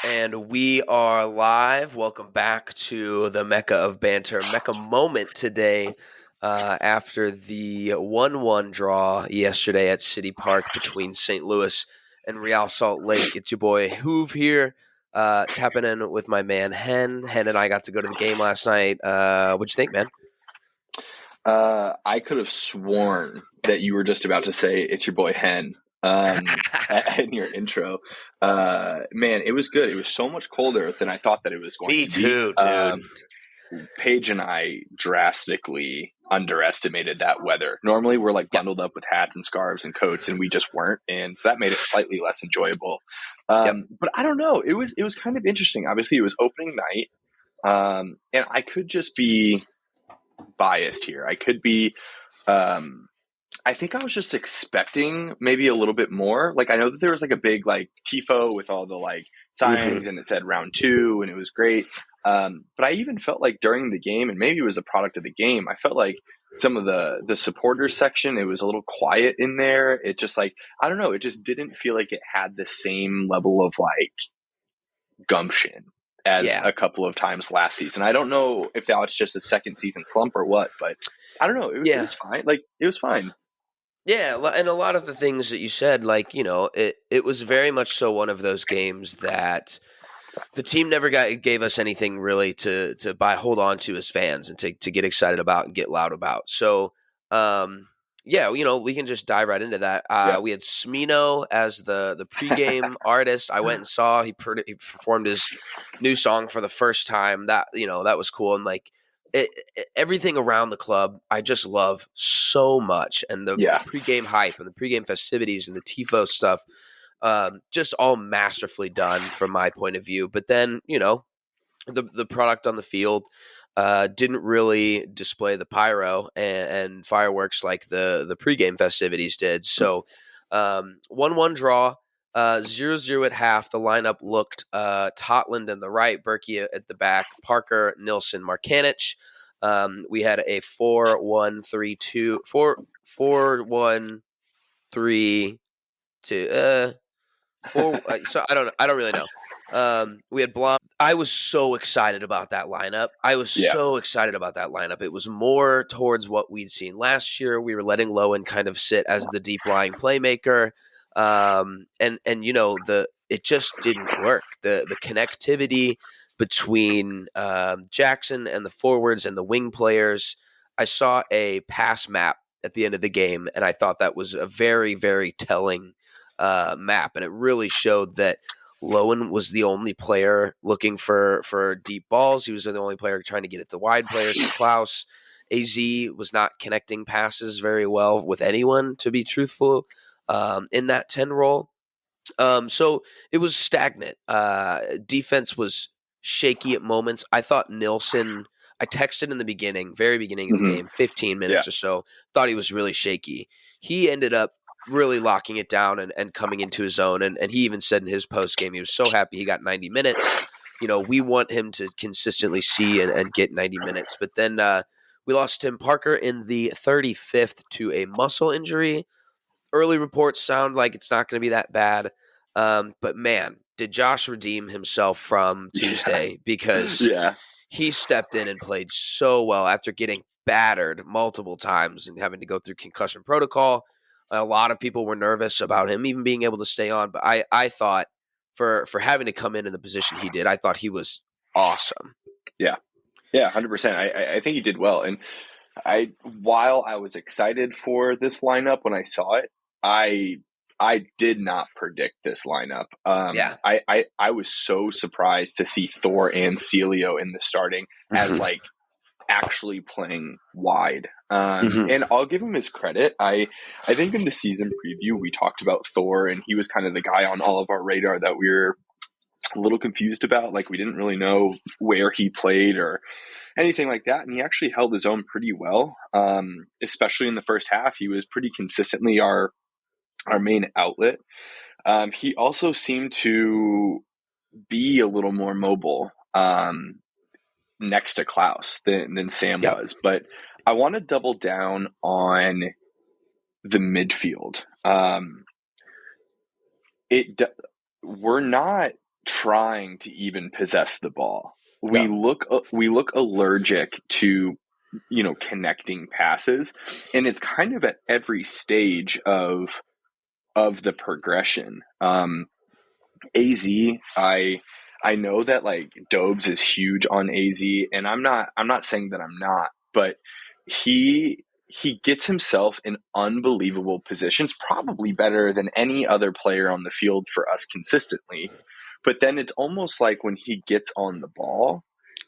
And we are live. Welcome back to the Mecca of Banter, Mecca moment today after the 1-1 draw yesterday at City Park between St. Louis and Real Salt Lake. It's your boy Hoove here, tapping in with my man Hen. Hen and I got to go to the game last night. What'd you think, man? I could have sworn that you were just about to say it's your boy Hen in your intro. Man, it was good. It was so much colder than I thought that it was going Me to too, be. dude. Paige and I drastically underestimated that weather. Normally we're like bundled up with hats and scarves and coats, and we just weren't. And so that made it slightly less enjoyable. But I don't know. It was kind of interesting. Obviously it was opening night. And I could just be biased here. I could be, I think I was just expecting maybe a little bit more. Like, I know that there was like a big like tifo with all the like signs and it said round 2 and it was great. But I even felt like during the game, and maybe it was a product of the game, I felt like some of the supporters section, it was a little quiet in there. It just like, I don't know. It just didn't feel like it had the same level of like gumption as a couple of times last season. I don't know if that was just a second season slump or what, but I don't know. It was fine. Like, it was fine. Yeah, and a lot of the things that you said, like, you know, it was very much so one of those games that the team never gave us anything really to hold on to as fans and to get excited about and get loud about. So, yeah, you know, we can just dive right into that. We had Smino as the pregame artist. I went and saw he performed his new song for the first time. That, you know, that was cool. And like everything around the club, I just love so much. And the pregame hype and the pregame festivities and the tifo stuff, just all masterfully done from my point of view. But then, you know, the product on the field didn't really display the pyro and fireworks like the pregame festivities did. So 1-1 draw, 0-0 at half. The lineup looked Totland in the right, Berkey at the back, Parker, Nilsson, Markanich. We had a 4-1-3-2, 4-1-3-2. So I don't really know. We had Blom. I was so excited about that lineup. It was more towards what we'd seen last year. We were letting Lowen kind of sit as the deep lying playmaker. And you know, it just didn't work. The connectivity between Jackson and the forwards and the wing players. I saw a pass map at the end of the game, and I thought that was a very, very telling map, and it really showed that Lowen was the only player looking for deep balls. He was the only player trying to get it to wide players. Klaus, AZ was not connecting passes very well with anyone, to be truthful, in that 10 role. So it was stagnant. Defense was shaky at moments. I thought Nilsson, I texted in the very beginning of the game, 15 minutes or so, thought he was really shaky. He ended up really locking it down and coming into his own. And he even said in his post game, he was so happy he got 90 minutes. You know, we want him to consistently see and get 90 minutes. But then we lost Tim Parker in the 35th to a muscle injury. Early reports sound like it's not going to be that bad. But man, did Josh redeem himself from Tuesday because he stepped in and played so well after getting battered multiple times and having to go through concussion protocol. A lot of people were nervous about him even being able to stay on. But I thought for having to come in the position he did, I thought he was awesome. Yeah, 100%. I think he did well. And while I was excited for this lineup when I saw it, I did not predict this lineup. I was so surprised to see Thor and Celio in the starting as like actually playing wide. And I'll give him his credit. I think in the season preview, we talked about Thor, and he was kind of the guy on all of our radar that we were a little confused about. Like, we didn't really know where he played or anything like that. And he actually held his own pretty well, especially in the first half. He was pretty consistently our main outlet. He also seemed to be a little more mobile next to Klaus than Sam was. But I want to double down on the midfield. We're not trying to even possess the ball. We No. look allergic to, connecting passes, and it's kind of at every stage of the progression. AZ, I know that like Dobes is huge on AZ, and I'm not saying that I'm not, but he gets himself in unbelievable positions, probably better than any other player on the field for us consistently. But then it's almost like when he gets on the ball,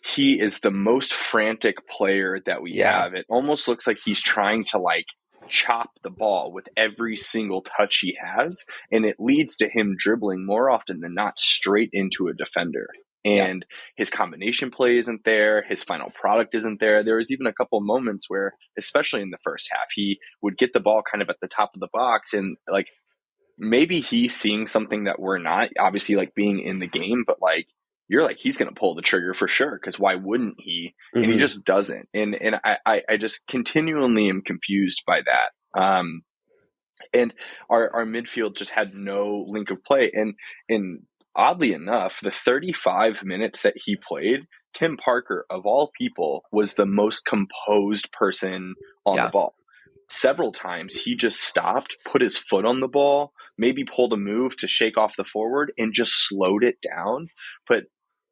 he is the most frantic player that we Yeah. have. It almost looks like he's trying to like chop the ball with every single touch he has, and it leads to him dribbling more often than not straight into a defender. Yeah. And his combination play isn't there. His final product isn't there. There was even a couple of moments where, especially in the first half, he would get the ball kind of at the top of the box, and like maybe he's seeing something that we're not, obviously like being in the game, but like you're like, he's going to pull the trigger for sure, because why wouldn't he? And he Mm-hmm. just doesn't. And I just continually am confused by that. And our midfield just had no link of play. And oddly enough, the 35 minutes that he played, Tim Parker, of all people, was the most composed person on the Yeah. ball. Several times he just stopped, put his foot on the ball, maybe pulled a move to shake off the forward, and just slowed it down. But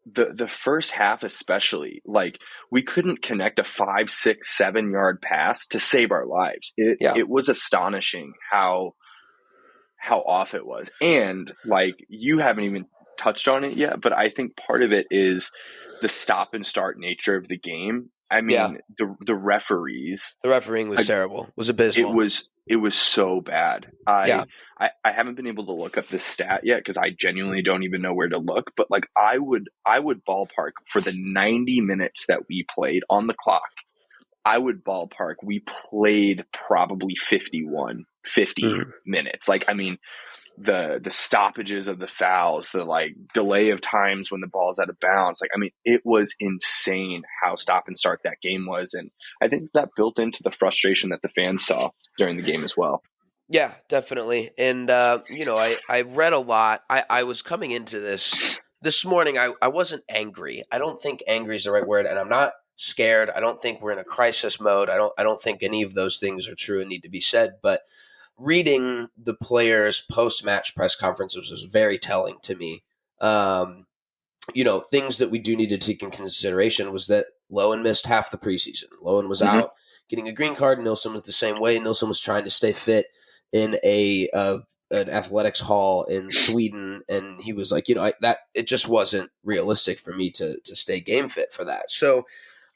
the first half especially, like we couldn't connect a 5, 6, 7 yard pass to save our lives. Yeah. It was astonishing how off it was. And like you haven't even touched on it yet, but I think part of it is the stop and start nature of the game. I Yeah. mean, the referees, The refereeing was terrible. It was abysmal. it was so bad. Yeah. I haven't been able to look up this stat yet because I genuinely don't even know where to look. But like I would ballpark for the 90 minutes that we played on the clock. I would ballpark we played probably 50 Mm-hmm. minutes. Like I mean, the stoppages of the fouls, the like delay of times when the ball's out of bounds. Like, I mean, it was insane how stop and start that game was. And I think that built into the frustration that the fans saw during the game as well. Yeah, definitely. And, I read a lot. I was coming into this morning. I wasn't angry. I don't think angry is the right word. And I'm not scared. I don't think we're in a crisis mode. I don't think any of those things are true and need to be said. But reading the players' post-match press conferences was very telling to me. Things that we do need to take in consideration was that Lowen missed half the preseason. Lowen was Mm-hmm. out getting a green card. Nilsson was the same way. Nilsson was trying to stay fit in an athletics hall in Sweden, and he was like, that it just wasn't realistic for me to stay game fit for that. So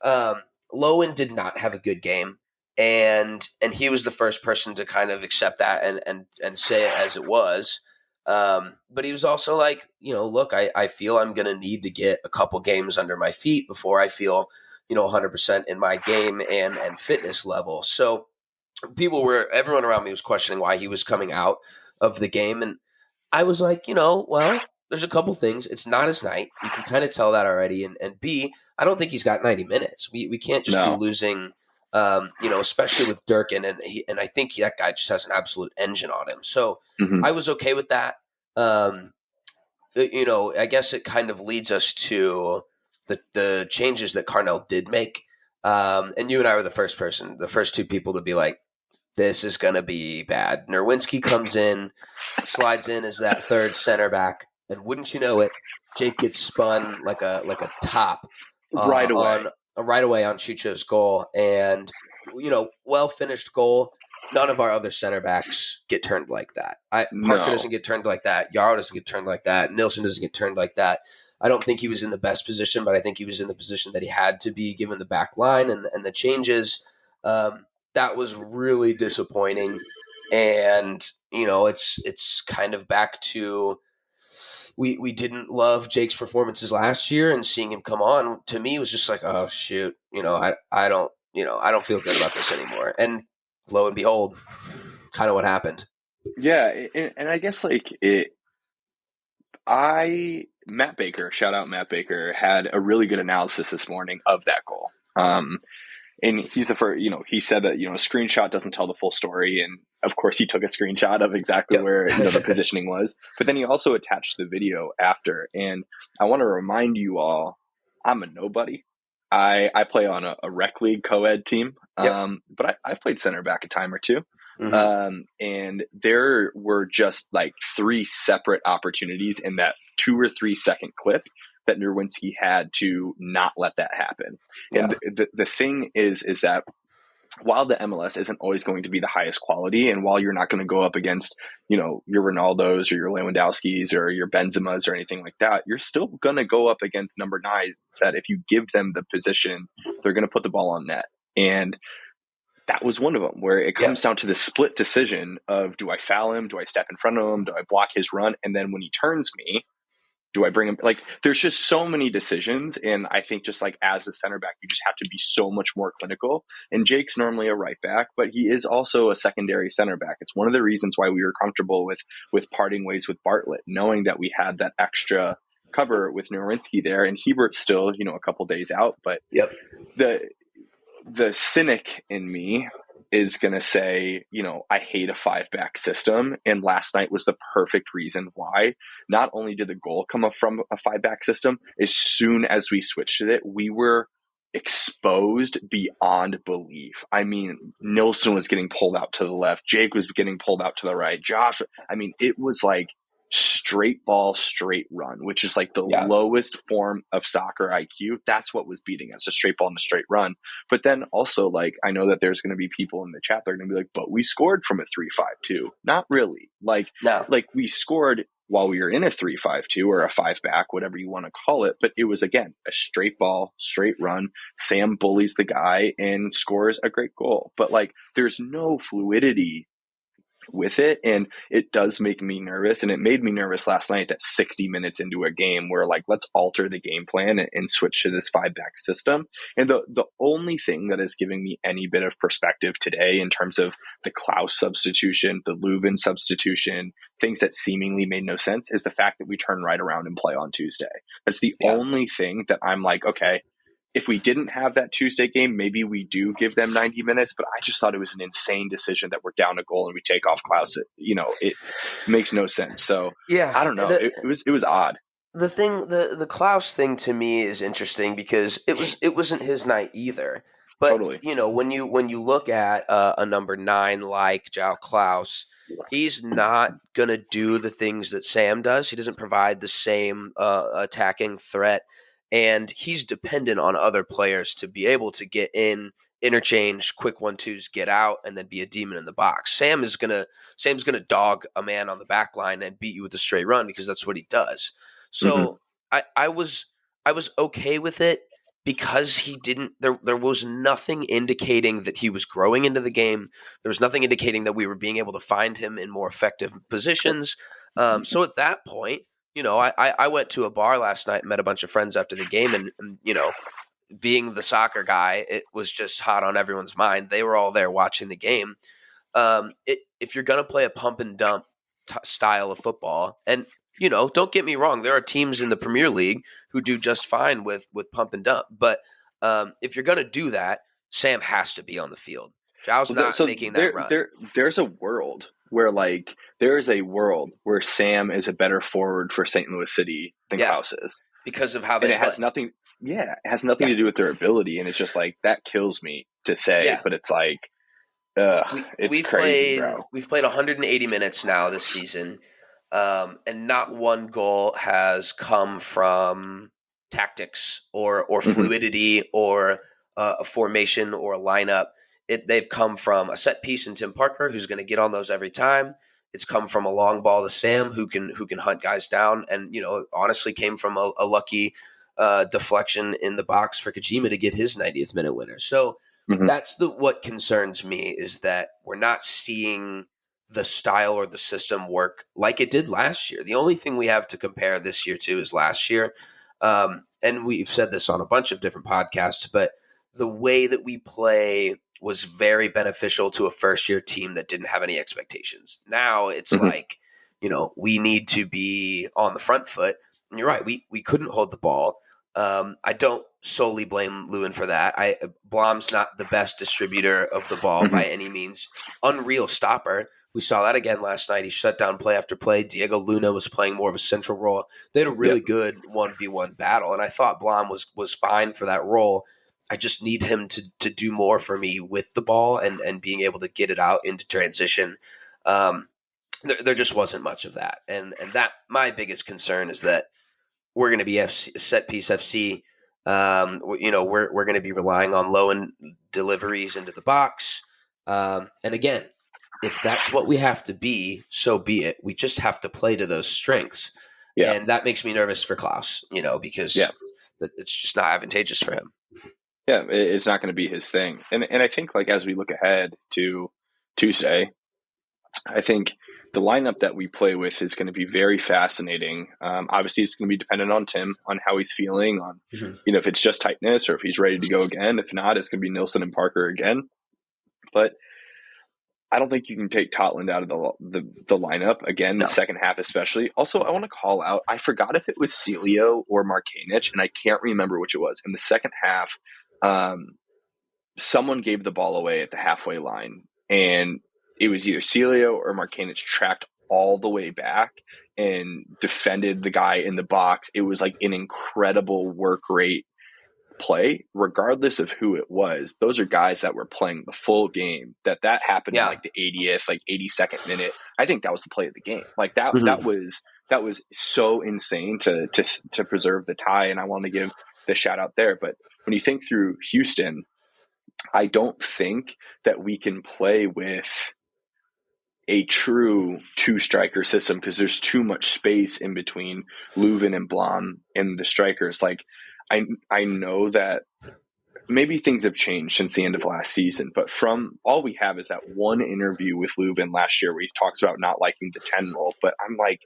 Lowen did not have a good game, and he was the first person to kind of accept that and say it as it was. But he was also like, look, I feel I'm going to need to get a couple games under my feet before I feel, 100% in my game and fitness level. So everyone around me was questioning why he was coming out of the game. And I was like, well, there's a couple things. It's not his night. You can kind of tell that already. And B, I don't think he's got 90 minutes. We can't just be No. losing, especially with Durkin. And I think that guy just has an absolute engine on him. So Mm-hmm. I was okay with that. I guess it kind of leads us to the changes that Carnell did make. And you and I were the first two people to be like, this is going to be bad. Nerwinski comes in, slides in as that third center back, and wouldn't you know it, Jake gets spun like a top Right away. right away on Chucho's goal, and well finished goal. None of our other center backs get turned like that. Parker No. doesn't get turned like that. Yarrow doesn't get turned like that. Nilsson doesn't get turned like that. I don't think he was in the best position, but I think he was in the position that he had to be given the back line and the changes. That was really disappointing, and it's kind of back to we didn't love Jake's performances last year, and seeing him come on to me was just like, oh shoot, I don't feel good about this anymore. And lo and behold, kind of what happened. Yeah, and I guess like Matt Baker, shout out Matt Baker, had a really good analysis this morning of that goal. and he's the first, he said that, a screenshot doesn't tell the full story. And of course he took a screenshot of exactly Yep. where, the positioning was, but then he also attached the video after. And I want to remind you all, I'm a nobody. I play on a rec league co-ed team. Yep. But I've played center back a time or two. Mm-hmm. And there were just like 3 separate opportunities in that 2 or 3 second clip that Nerwinski had to not let that happen. Yeah. And the thing is that while the MLS isn't always going to be the highest quality, and while you're not going to go up against, your Ronaldos or your Lewandowskis or your Benzemas or anything like that, you're still going to go up against number 9s that if you give them the position, they're going to put the ball on net. And that was one of them, where it comes down to the split decision of, do I foul him? Do I step in front of him? Do I block his run? And then when he turns me, do I bring him? Like, there's just so many decisions. And I think just like as a center back, you just have to be so much more clinical. And Jake's normally a right back, but he is also a secondary center back. It's one of the reasons why we were comfortable with parting ways with Bartlett, knowing that we had that extra cover with Nerwinski there, and Hebert's still, a couple days out. But Yep. the cynic in me is going to say, I hate a 5-back system. And last night was the perfect reason why. Not only did the goal come up from a 5-back system, as soon as we switched to it, we were exposed beyond belief. I mean, Nilsson was getting pulled out to the left. Jake was getting pulled out to the right. Josh, it was like straight ball, straight run, which is like the lowest form of soccer IQ. That's what was beating us, a straight ball and a straight run. But then also, like, I know that there's going to be people in the chat that are going to be like, but we scored from a 3-5-2. Not really. Like we scored while we were in a 3-5-2 or a 5-back, whatever you want to call it. But it was, again, a straight ball, straight run. Sam bullies the guy and scores a great goal. But like, there's no fluidity with it, and it does make me nervous. And it made me nervous last night that 60 minutes into a game where, like, let's alter the game plan and switch to this 5-back system. And the only thing that is giving me any bit of perspective today in terms of the Klaus substitution, the Leuven substitution, things that seemingly made no sense, is the fact that we turn right around and play on Tuesday. That's the only thing that I'm like, okay, if we didn't have that Tuesday game, maybe we do give them 90 minutes, but I just thought it was an insane decision that we're down a goal and we take off Klaus. It makes no sense. So I don't know. It was odd. The thing, the Klaus thing to me is interesting because it wasn't his night either. But totally. When you look at a number 9 like João Klaus, he's not gonna do the things that Sam does. He doesn't provide the same attacking threat. And he's dependent on other players to be able to get in, interchange, quick 1-2s, get out, and then be a demon in the box. Sam's gonna dog a man on the back line and beat you with a straight run because that's what he does. So I was okay with it because he didn't. There was nothing indicating that he was growing into the game. There was nothing indicating that we were being able to find him in more effective positions. So at that point, I went to a bar last night and met a bunch of friends after the game, and being the soccer guy, it was just hot on everyone's mind. They were all there watching the game. If you're going to play a pump and dump style of football, and don't get me wrong, there are teams in the Premier League who do just fine with pump and dump, but if you're going to do that, Sam has to be on the field. João's not making that run. There's a world where Sam is a better forward for St. Louis City than Klaus is. Because of how they play. It has nothing to do with their ability, and it's just like, that kills me to say, but it's like, it's crazy, bro. We've played 180 minutes now this season, and not one goal has come from tactics or fluidity or a formation or a lineup. They've come from a set piece in Tim Parker, who's going to get on those every time. It's come from a long ball to Sam, who can hunt guys down, and honestly came from a lucky deflection in the box for Kojima to get his 90th minute winner. So that's what concerns me, is that we're not seeing the style or the system work like it did last year. The only thing we have to compare this year to is last year, and we've said this on a bunch of different podcasts, but the way that we play was very beneficial to a first-year team that didn't have any expectations. Now it's like, we need to be on the front foot. And you're right, we couldn't hold the ball. I don't solely blame Lewin for that. Blom's not the best distributor of the ball by any means. Unreal stopper. We saw that again last night. He shut down play after play. Diego Luna was playing more of a central role. They had a really good 1v1 battle, and I thought Blom was fine for that role. I just need him to do more for me with the ball and being able to get it out into transition. There just wasn't much of that. And that my biggest concern is that we're going to be set piece FC. We're going to be relying on low end deliveries into the box. And again, if that's what we have to be, so be it. We just have to play to those strengths. Yeah. And that makes me nervous for Klaus, because it's just not advantageous for him. Yeah, it's not going to be his thing. And I think, like, as we look ahead to Tuesday, I think the lineup that we play with is going to be very fascinating. Obviously, it's going to be dependent on Tim, on how he's feeling, on if it's just tightness or if he's ready to go again. If not, it's going to be Nilsson and Parker again. But I don't think you can take Totland out of the lineup again, the second half especially. Also, I want to call out, I forgot if it was Celio or Markanich, and I can't remember which it was. In the second half, someone gave the ball away at the halfway line, and it was either Celio or Markanich tracked all the way back and defended the guy in the box. It was like an incredible work rate play, regardless of who it was. Those are guys that were playing the full game. That happened in like the 80th, like 82nd minute. I think that was the play of the game. Like that was so insane to preserve the tie. And I want to give the shout out there. But when you think through Houston, I don't think that we can play with a true two-striker system because there's too much space in between Leuven and Blom and the strikers. Like, I know that maybe things have changed since the end of last season, but from all we have is that one interview with Leuven last year where he talks about not liking the 10 role. But I'm like,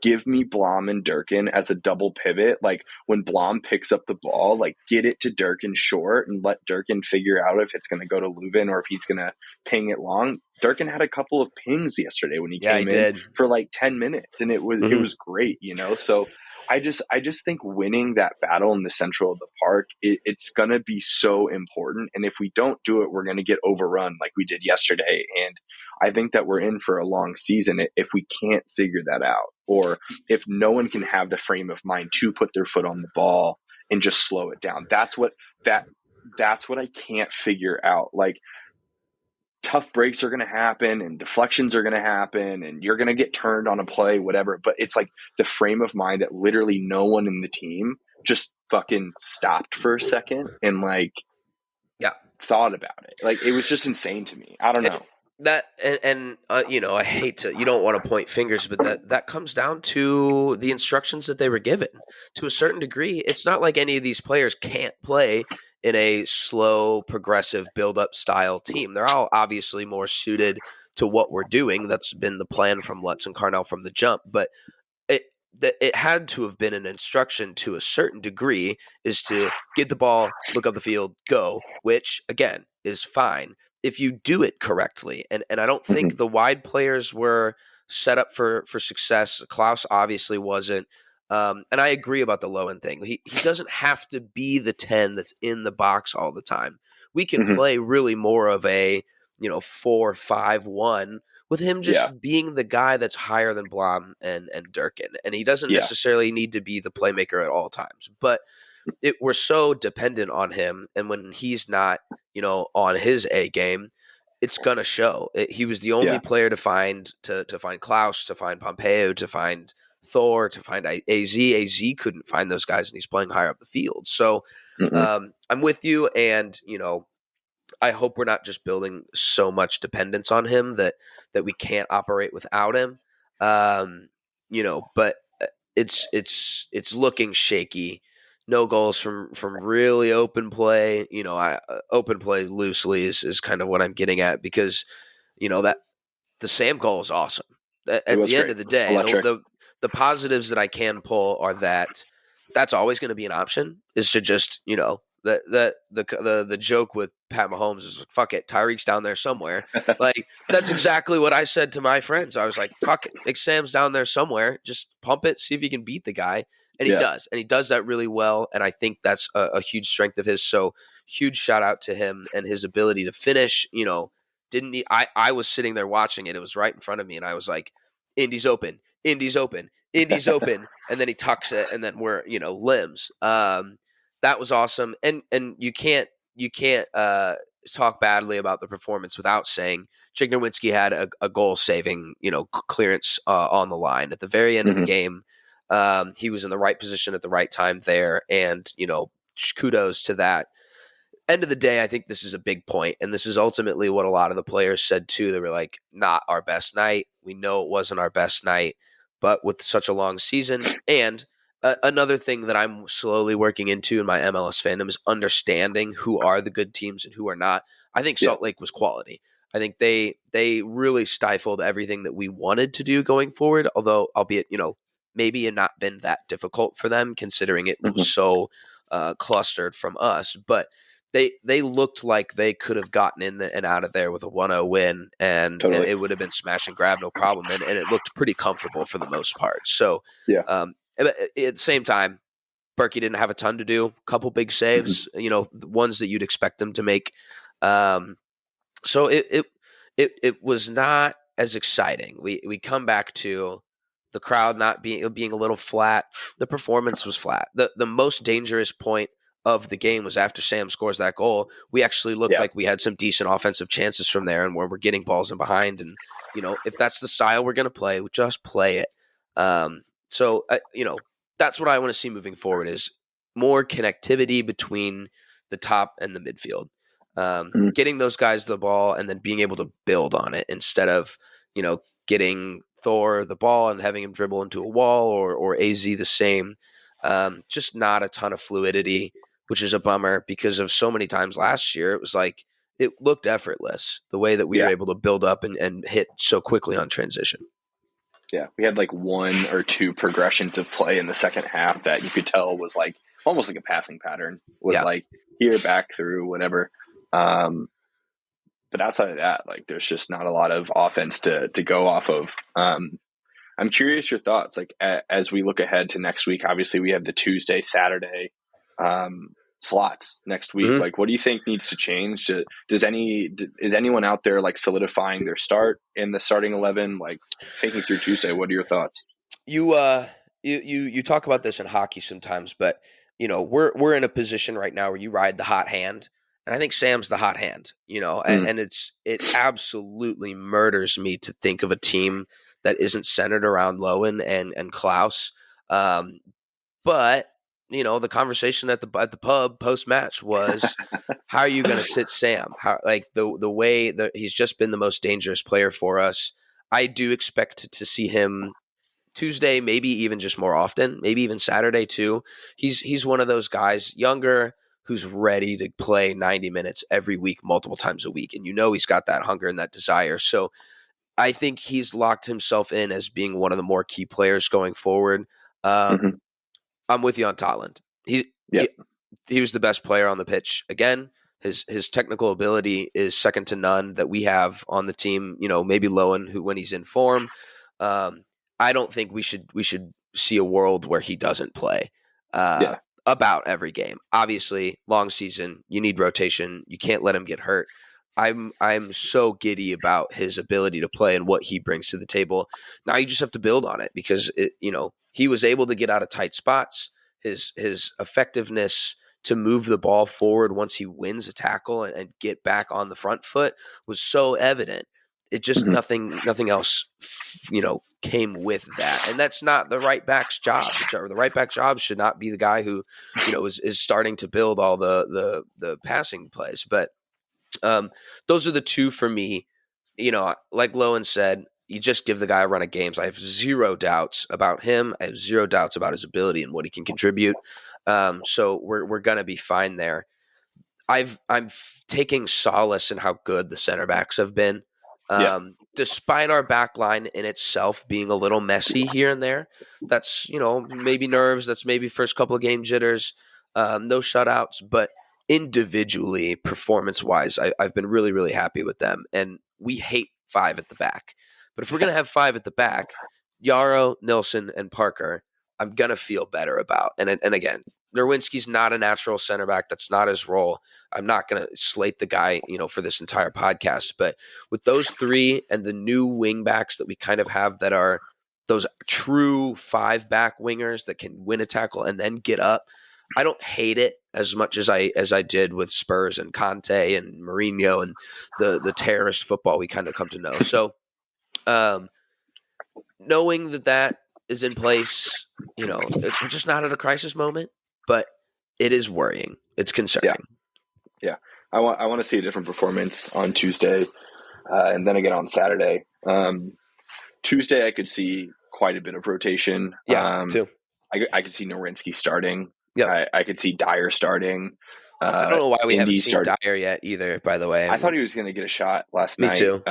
give me Blom and Durkin as a double pivot. Like when Blom picks up the ball, like get it to Durkin short and let Durkin figure out if it's going to go to Leuven or if he's going to ping it long. Durkin had a couple of pings yesterday when he came in for like 10 minutes and it was great, So I just think winning that battle in the central of the park, it's going to be so important. And if we don't do it, we're going to get overrun like we did yesterday. And I think that we're in for a long season if we can't figure that out, or if no one can have the frame of mind to put their foot on the ball and just slow it down. That's what I can't figure out. Like, tough breaks are going to happen and deflections are going to happen and you're going to get turned on a play, whatever. But it's like the frame of mind that literally no one in the team just fucking stopped for a second and like, thought about it. Like, it was just insane to me. I don't know. I hate to, you don't want to point fingers, but that comes down to the instructions that they were given to a certain degree. It's not like any of these players can't play in a slow, progressive, build-up style team. They're all obviously more suited to what we're doing. That's been the plan from Lutz and Carnell from the jump. But it had to have been an instruction to a certain degree is to get the ball, look up the field, go, which, again, is fine if you do it correctly. And I don't think the wide players were set up for success. Klaus obviously wasn't. And I agree about the low end thing. He doesn't have to be the 10 that's in the box all the time. We can play really more of a 4-5-1 with him just being the guy that's higher than Blom and Durkin. And he doesn't necessarily need to be the playmaker at all times. But we're so dependent on him. And when he's not, on his A game, it's going to show. He was the only player to find Klaus, to find Pompeo, to find Thor, to find AZ. AZ couldn't find those guys, and he's playing higher up the field. So I'm with you, and I hope we're not just building so much dependence on him that we can't operate without him. But it's looking shaky. No goals from really open play. Open play loosely is kind of what I'm getting at, because that the Sam goal is awesome. At the end of the day, the positives that I can pull are that that's always going to be an option, is to just the joke with Pat Mahomes is like, fuck it, Tyreek's down there somewhere. Like that's exactly what I said to my friends. I was like, fuck it, Nick Sam's down there somewhere. Just pump it, see if he can beat the guy. And he Yeah. does. And he does that really well. And I think that's a huge strength of his. So huge shout out to him and his ability to finish. Didn't he? I was sitting there watching it. It was right in front of me. And I was like, Indy's open, Indy's open, Indy's open. And then he tucks it. And then we're, limbs. That was awesome. And you can't talk badly about the performance without saying Jake Nowinski had a goal-saving, clearance on the line at the very end of the game. He was in the right position at the right time there, and kudos to that. End of the day, I think this is a big point, and this is ultimately what a lot of the players said too. They were like, "Not our best night. We know it wasn't our best night, but with such a long season." And another thing that I'm slowly working into in my MLS fandom is understanding who are the good teams and who are not. I think Salt Lake was quality. I think they really stifled everything that we wanted to do going forward, although albeit, maybe it not been that difficult for them considering it was so clustered from us. But they looked like they could have gotten in and out of there with a 1-0 win, and it would have been smash and grab, no problem. And it looked pretty comfortable for the most part. So at the same time, Berkey didn't have a ton to do. A couple big saves, the ones that you'd expect them to make. So it was not as exciting. We come back to the crowd not being a little flat. The performance was flat. The most dangerous point of the game was after Sam scores that goal. We actually looked like we had some decent offensive chances from there, and where we're getting balls in behind. And if that's the style we're going to play, we just play it. So that's what I want to see moving forward is more connectivity between the top and the midfield. Getting those guys the ball and then being able to build on it instead of, getting Thor the ball and having him dribble into a wall or AZ the same. Just not a ton of fluidity, which is a bummer because of so many times last year. It was like, it looked effortless the way that we were able to build up and hit so quickly on transition. Yeah, we had like one or two progressions of play in the second half that you could tell was like almost like a passing pattern. Was like here, back through, whatever. But outside of that, like there's just not a lot of offense to go off of. I'm curious your thoughts, like as we look ahead to next week. Obviously, we have the Tuesday, Saturday slots next week. Like, what do you think needs to change? Is anyone out there like solidifying their start in the starting 11? Like thinking through Tuesday, what are your thoughts? You talk about this in hockey sometimes, but we're in a position right now where you ride the hot hand. And I think Sam's the hot hand, and it absolutely murders me to think of a team that isn't centered around Lowen and Klaus. But the conversation at the pub post match was, how are you going to sit Sam? How, like the way that he's just been the most dangerous player for us. I do expect to see him Tuesday, maybe even just more often, maybe even Saturday too. He's one of those guys, younger, who's ready to play 90 minutes every week, multiple times a week. And he's got that hunger and that desire. So I think he's locked himself in as being one of the more key players going forward. I'm with you on Totland. He was the best player on the pitch. Again, his technical ability is second to none that we have on the team. Maybe Lowen, who when he's in form. I don't think we should see a world where he doesn't play. About every game. Obviously, long season, you need rotation. You can't let him get hurt. I'm so giddy about his ability to play and what he brings to the table. Now you just have to build on it because he was able to get out of tight spots. His effectiveness to move the ball forward once he wins a tackle and get back on the front foot was so evident. It just nothing else, came with that, and that's not the right back's job. The right back job should not be the guy who, is starting to build all the passing plays. But those are the two for me. Like Lowen said, you just give the guy a run of games. I have zero doubts about him. I have zero doubts about his ability and what he can contribute. So we're gonna be fine there. I'm taking solace in how good the center backs have been. Despite our back line in itself being a little messy here and there, that's, maybe nerves, that's maybe first couple of game jitters, no shutouts, but individually, performance-wise, I've been really, really happy with them. And we hate 5 at the back. But if we're going to have 5 at the back, Yarrow, Nilsson, and Parker, I'm going to feel better about. And again, Nerwinski's not a natural center back. That's not his role. I'm not going to slate the guy, for this entire podcast. But with those 3 and the new wing backs that we kind of have that are those true 5-back wingers that can win a tackle and then get up, I don't hate it as much as I did with Spurs and Conte and Mourinho and the terrorist football we kind of come to know. So, knowing that is in place, we're just not at a crisis moment, but it is worrying. It's concerning. Yeah. I want to see a different performance on Tuesday, and then again on Saturday. Tuesday, I could see quite a bit of rotation. Yeah, too. I could see Nerwinski starting. Yep. I could see Dyer starting. I don't know why we haven't seen Dyer yet either, by the way. I thought he was going to get a shot last night. Me too.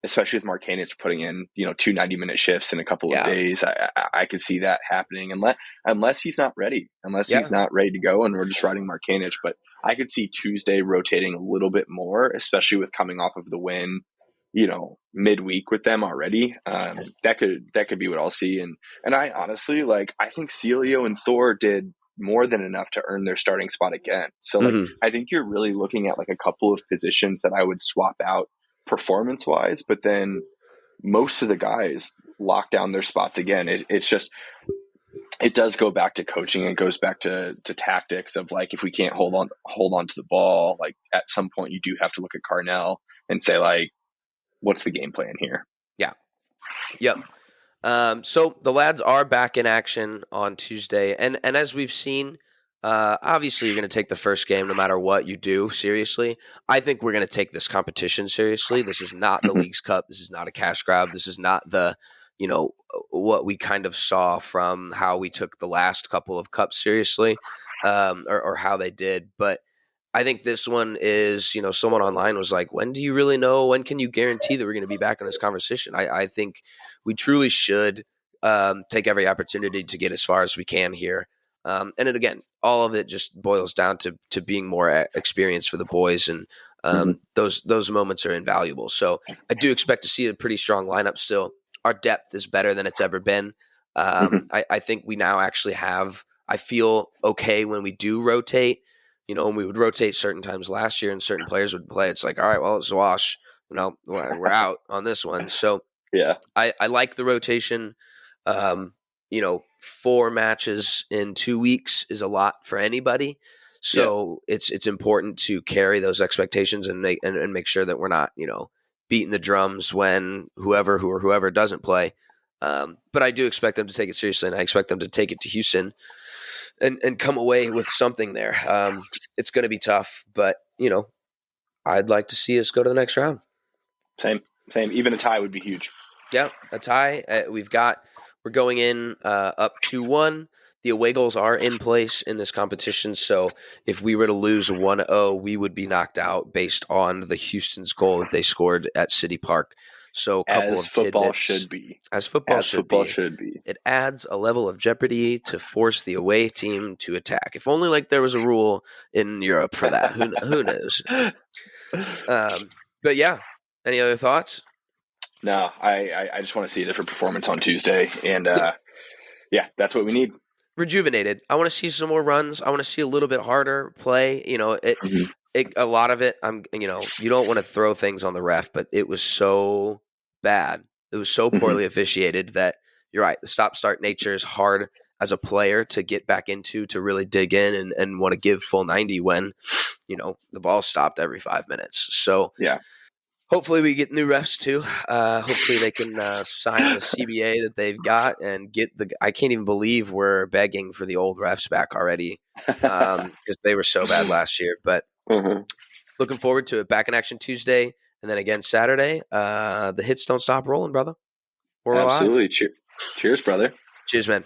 Especially with Markanich putting in, 2 90-minute shifts in a couple of days. I could see that happening unless he's not ready, he's not ready to go and we're just riding Markanich. But I could see Tuesday rotating a little bit more, especially with coming off of the win, midweek with them already. That could be what I'll see. And I honestly, I think Celio and Thor did more than enough to earn their starting spot again. So I think you're really looking at a couple of positions that I would swap out performance wise, but then most of the guys lock down their spots again. It's just, it does go back to coaching. It goes back to tactics of if we can't hold on to the ball, at some point you do have to look at Carnell and say what's the game plan here? Yeah. Yep. So the lads are back in action on Tuesday. And as we've seen, obviously you're going to take the first game no matter what you do seriously. I think we're going to take this competition seriously. This is not the Leagues Cup. This is not a cash grab. This is not the, what we kind of saw from how we took the last couple of cups seriously, or how they did. But I think this one is, someone online was like, when do you really know? When can you guarantee that we're going to be back in this conversation? I think we truly should take every opportunity to get as far as we can here. And then again, all of it just boils down to being more experienced for the boys, and those moments are invaluable. So I do expect to see a pretty strong lineup still. Our depth is better than it's ever been. I think we now actually have – I feel okay when we do rotate. And we would rotate certain times last year and certain players would play. It's like, all right, well, it's a wash. We're out on this one. So yeah, I like the rotation. 4 matches in 2 weeks is a lot for anybody. So it's important to carry those expectations and make sure that we're not, beating the drums when whoever doesn't play. But I do expect them to take it seriously, and I expect them to take it to Houston and come away with something there. It's going to be tough, but, I'd like to see us go to the next round. Same. Even a tie would be huge. Yeah, a tie. We're going in up 2-1. The away goals are in place in this competition, so if we were to lose 1-0, we would be knocked out based on the Houston's goal that they scored at City Park. So a couple as of football tidbits. should be. As football should be. It adds a level of jeopardy to force the away team to attack. If only there was a rule in Europe for that. Who knows? But yeah, any other thoughts? No, I just want to see a different performance on Tuesday, and that's what we need. Rejuvenated. I want to see some more runs. I want to see a little bit harder play. A lot of it. You don't want to throw things on the ref, but it was so bad. It was so poorly officiated that you're right. The stop-start nature is hard as a player to get back into, to really dig in and want to give full 90 when, the ball stopped every 5 minutes. So yeah. Hopefully we get new refs too. Hopefully they can sign the CBA that they've got and get I can't even believe we're begging for the old refs back already because they were so bad last year. But looking forward to it. Back in action Tuesday and then again Saturday. The hits don't stop rolling, brother. We're Absolutely. alive. Cheers, brother. Cheers, man.